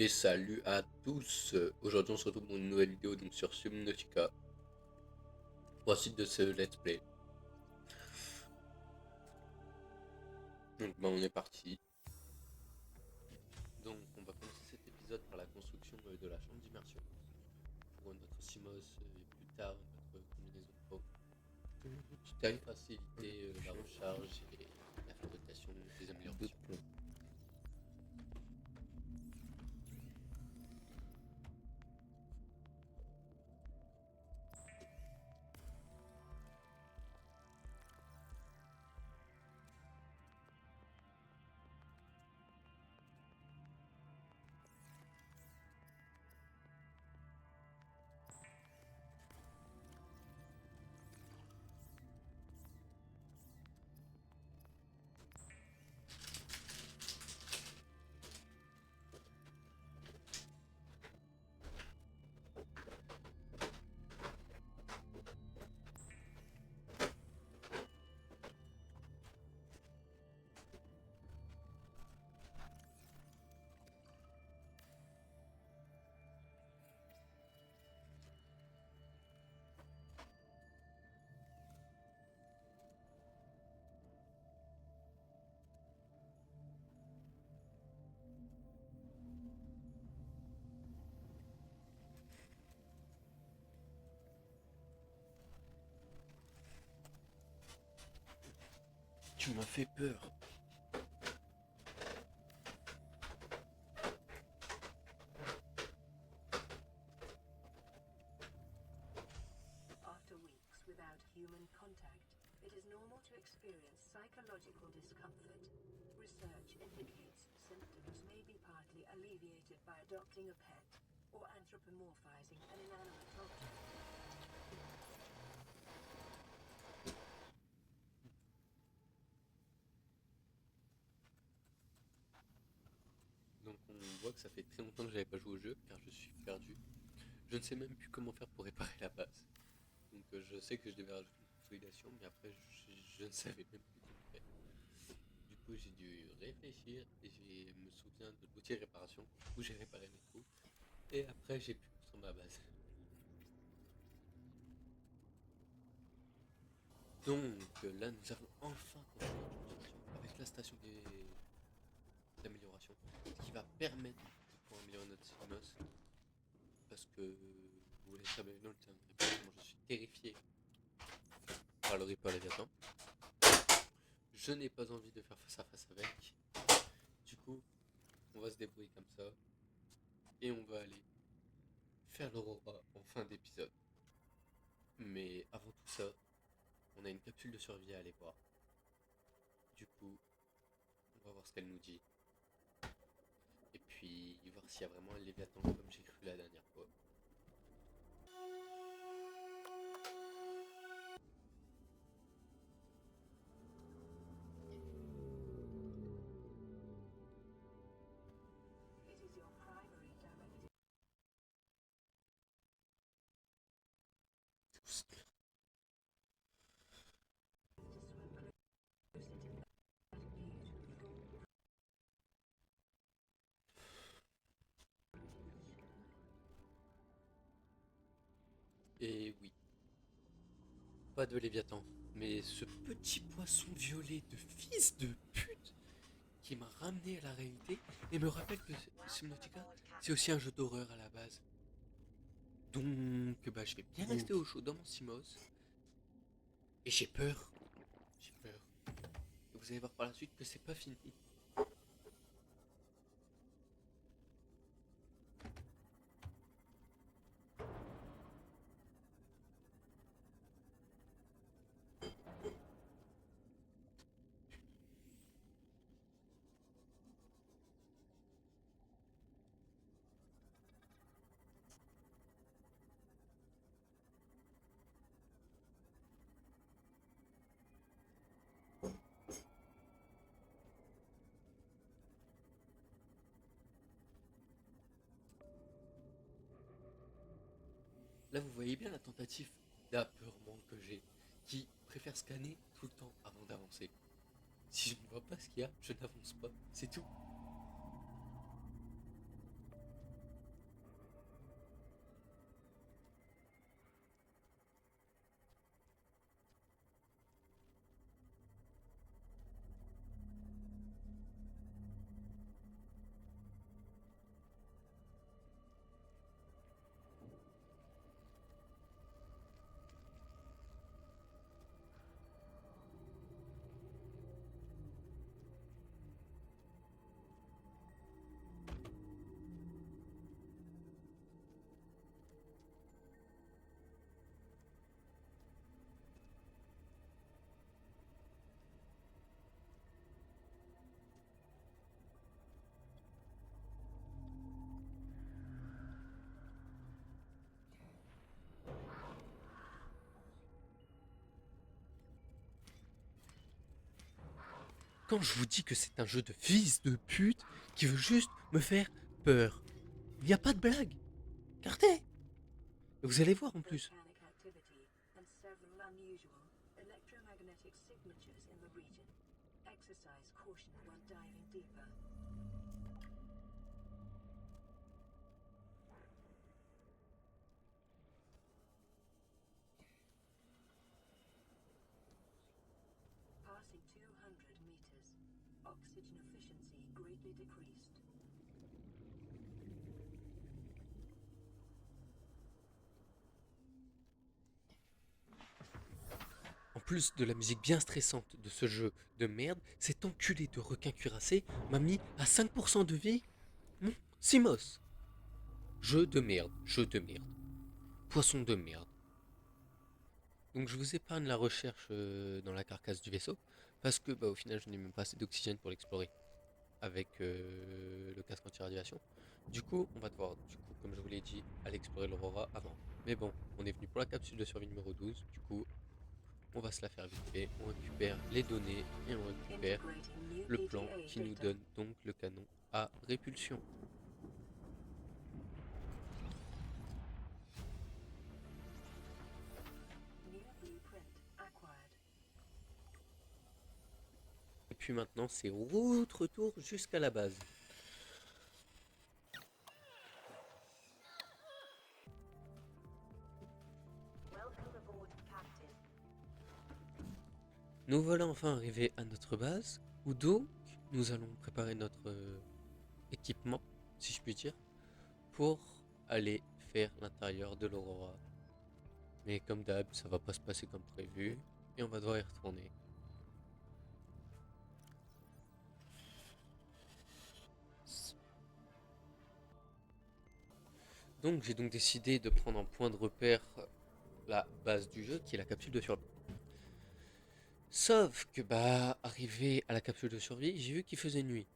Et salut à tous. Aujourd'hui on se retrouve pour une nouvelle vidéo donc sur Subnautica pour la suite de ce let's play. Donc on est parti. Donc on va commencer cet épisode par la construction de la chambre d'immersion pour notre Simos et plus tard notre combinaison pro. Qui va faciliter la recharge et la fabrication des améliorations. Tu m'as fait peur. After weeks without human contact, it is normal to experience psychological discomfort. Research indicates symptoms may be partly alleviated by adopting a pet or anthropomorphizing an inanimate object. Donc on voit que ça fait très longtemps que j'avais pas joué au jeu car je suis perdu. Je ne sais même plus comment faire pour réparer la base. Donc je sais que je devais rajouter une consolidation, mais après je ne savais même plus comment faire. Du coup j'ai dû réfléchir et je me souviens de l'outil de réparation où j'ai réparé mes trous. Et après j'ai pu construire ma base. Donc là nous avons enfin construit notre construction avec la station d'amélioration, ce qui va permettre de pouvoir améliorer notre Simos. Parce que vous voulez savoir, moi je suis terrifié par le Reaper Léviathan. Je n'ai pas envie de faire face à face avec. Du coup, on va se débrouiller comme ça. Et on va aller faire l'Aurora en fin d'épisode. Mais avant tout ça, on a une capsule de survie à aller voir. Du coup, on va voir ce qu'elle nous dit. Et puis, voir s'il y a vraiment un Léviathan comme j'ai cru la dernière fois. It is your primary directive. To swim closer to that beautiful. Et oui, pas de Léviathan. Mais ce petit poisson violet de fils de pute qui m'a ramené à la réalité et me rappelle que Subnautica, c'est aussi un jeu d'horreur à la base. Donc, je vais bien rester au chaud dans mon Simos. Et j'ai peur. J'ai peur. Et vous allez voir par la suite que c'est pas fini. Là, vous voyez bien la tentative d'apeurement que j'ai, qui préfère scanner tout le temps avant d'avancer. Si je ne vois pas ce qu'il y a, je n'avance pas. C'est tout. quand je vous dis que c'est un jeu de fils de pute qui veut juste me faire peur. Il n'y a pas de blague. Regardez. Vous allez voir en plus. Volcanic activity and several unusual electromagnetic signatures in the region. Exercise caution while diving deeper. Passing 200 meters. Oxygen efficiency greatly decreased. En plus de la musique bien stressante de ce jeu de merde, cet enculé de requin cuirassé m'a mis à 5% de vie mon Simos. Jeu de merde, jeu de merde. Poisson de merde. Donc je vous épargne la recherche dans la carcasse du vaisseau, parce que au final je n'ai même pas assez d'oxygène pour l'explorer avec le casque anti-radiation. Du coup, on va devoir, comme je vous l'ai dit, aller explorer l'Aurora avant. Mais bon, on est venu pour la capsule de survie numéro 12, du coup, on va se la faire vite fait. On récupère les données et on récupère Integrating new le plan qui nous ETA donne donc le canon à répulsion. New blueprint acquired. Et puis maintenant, c'est route retour jusqu'à la base. Welcome aboard, Captain. Nous voilà enfin arrivés à notre base, où donc nous allons préparer notre équipement, si je puis dire, pour aller faire l'intérieur de l'Aurora. Mais comme d'hab, ça va pas se passer comme prévu, et on va devoir y retourner. Donc j'ai donc décidé de prendre en point de repère la base du jeu, qui est la capsule de survie. Sauf que arrivé à la capsule de survie, j'ai vu qu'il faisait nuit.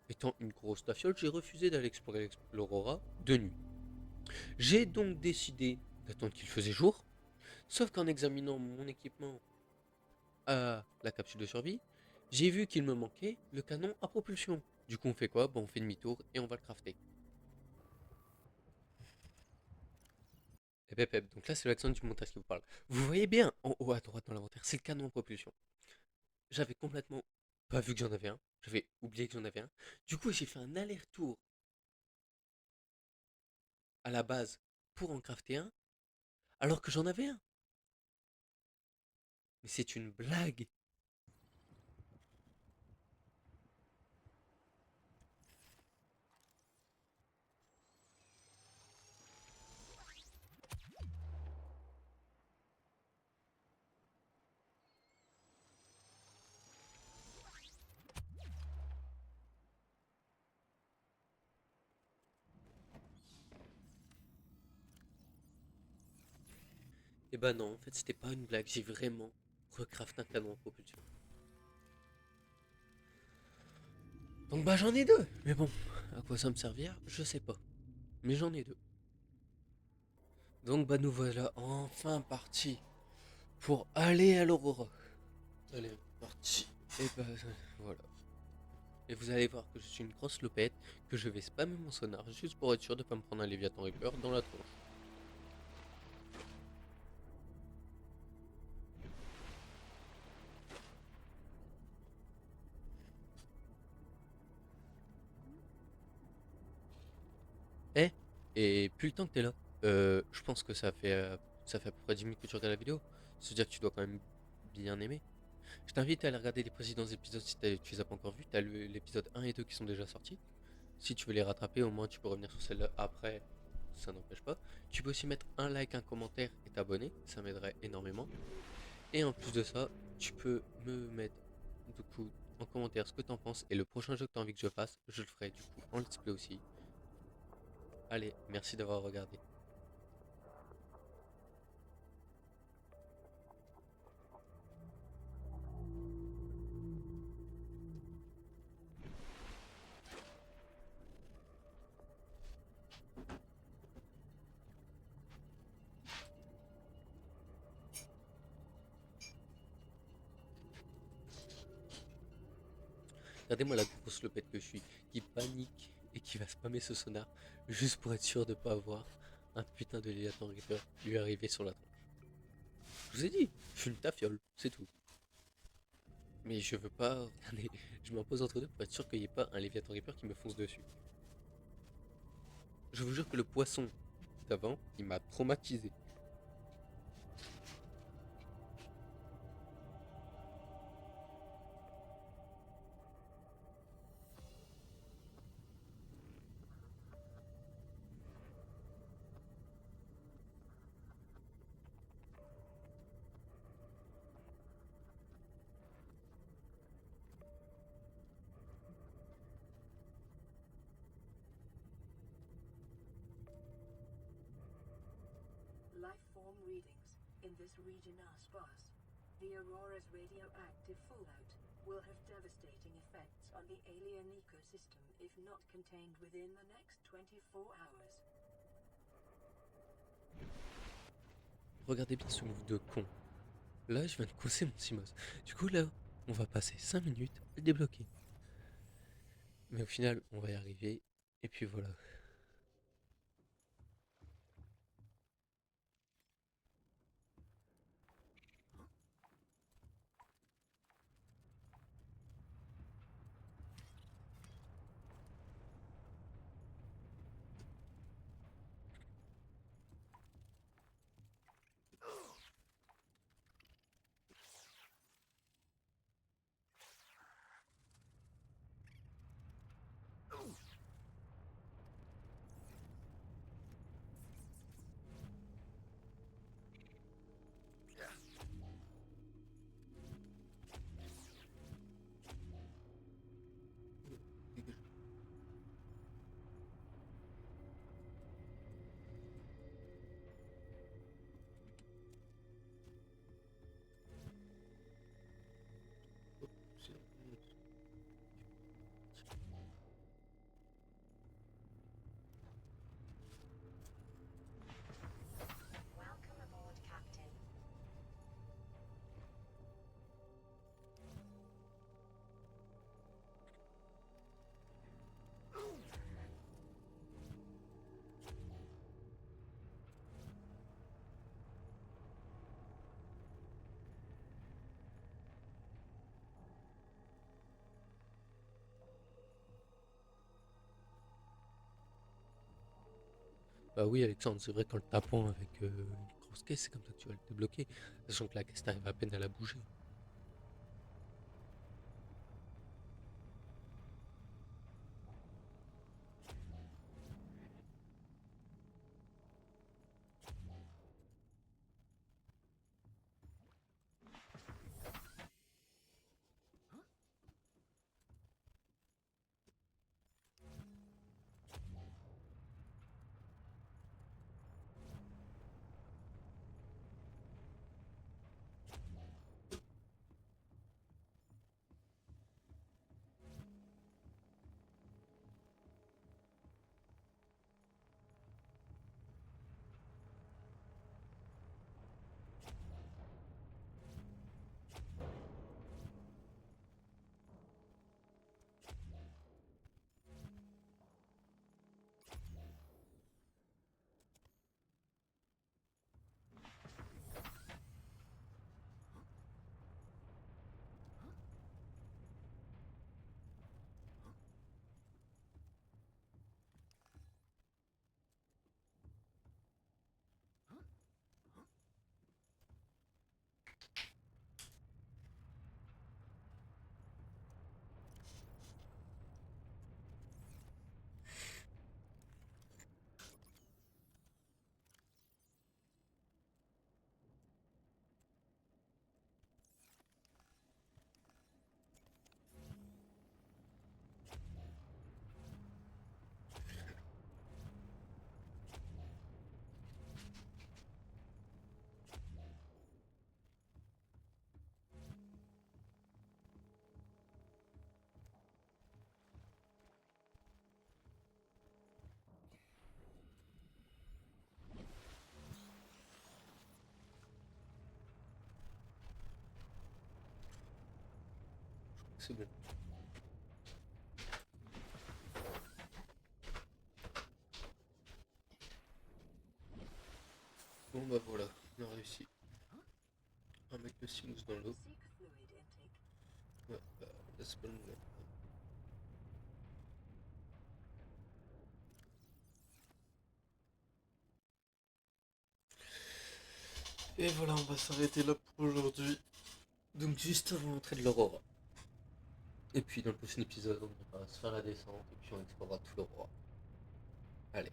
Étant une grosse tafiole, j'ai refusé d'aller explorer l'Aurora de nuit. J'ai donc décidé d'attendre qu'il faisait jour, sauf qu'en examinant mon équipement à la capsule de survie, j'ai vu qu'il me manquait le canon à propulsion. Du coup on fait quoi? On fait demi-tour et on va le crafter. Donc là c'est l'accent du montage qui vous parle. Vous voyez bien en haut à droite dans l'inventaire, c'est le canon à propulsion. J'avais complètement pas vu que j'en avais un, j'avais oublié que j'en avais un. Du coup j'ai fait un aller-retour à la base pour en crafter un, alors que j'en avais un. Mais c'est une blague. Et bah non, en fait c'était pas une blague, j'ai vraiment recrafté un canon à propulsion. Donc j'en ai deux. Mais bon, à quoi ça me servir, je sais pas. Mais j'en ai deux. Donc nous voilà enfin partis pour aller à l'Aurora. Allez, parti. Et voilà. Et vous allez voir que je suis une grosse lopette, que je vais spammer mon sonar juste pour être sûr de pas me prendre un Léviathan Reaper dans la tronche. Eh, et plus le temps que t'es là, je pense que ça fait à peu près 10 minutes que tu regardes la vidéo. C'est-à-dire que tu dois quand même bien aimer. Je t'invite à aller regarder les précédents épisodes si tu les as pas encore vus. T'as l'épisode 1 et 2 qui sont déjà sortis. Si tu veux les rattraper, au moins tu peux revenir sur celle-là après, ça n'empêche pas. Tu peux aussi mettre un like, un commentaire et t'abonner, ça m'aiderait énormément. Et en plus de ça, tu peux me mettre du coup en commentaire ce que t'en penses et le prochain jeu que t'as envie que je fasse, je le ferai du coup en let's play aussi. Allez, merci d'avoir regardé. Regardez-moi la grosse lopette que je suis, qui panique et qui va spammer ce sonar juste pour être sûr de pas avoir un putain de Léviathan Reaper lui arriver sur la tronche. Je vous ai dit, je suis une tafiole, c'est tout. Mais je veux pas, regardez, je m'impose entre deux pour être sûr qu'il n'y ait pas un Léviathan Reaper qui me fonce dessus. Je vous jure que le poisson d'avant, il m'a traumatisé. Life form readings in this region are sparse. The Aurora's radioactive fallout will have devastating effects on the alien ecosystem if not contained within the next 24 hours. Regardez bien ce move de con. Là, je viens de coincer mon Simos. Du coup, là, on va passer 5 minutes à le débloquer. Mais au final, on va y arriver. Et puis voilà. Welcome aboard, Captain. Bah oui, Alexandre, c'est vrai qu'en le tapant avec une grosse caisse, c'est comme ça que tu vas le débloquer. Sachant que la caisse, t'arrives à peine à la bouger. C'est bon. Bon bah voilà, on a réussi à mettre le Simous dans l'eau. Seek fluid intake. Ouais, bah là c'est pas le moment. Et voilà, on va s'arrêter là pour aujourd'hui. Donc juste avant l'entrée de l'aurore. Et puis dans le prochain épisode, on va se faire la descente et puis on explorera tout l'aurore. Allez.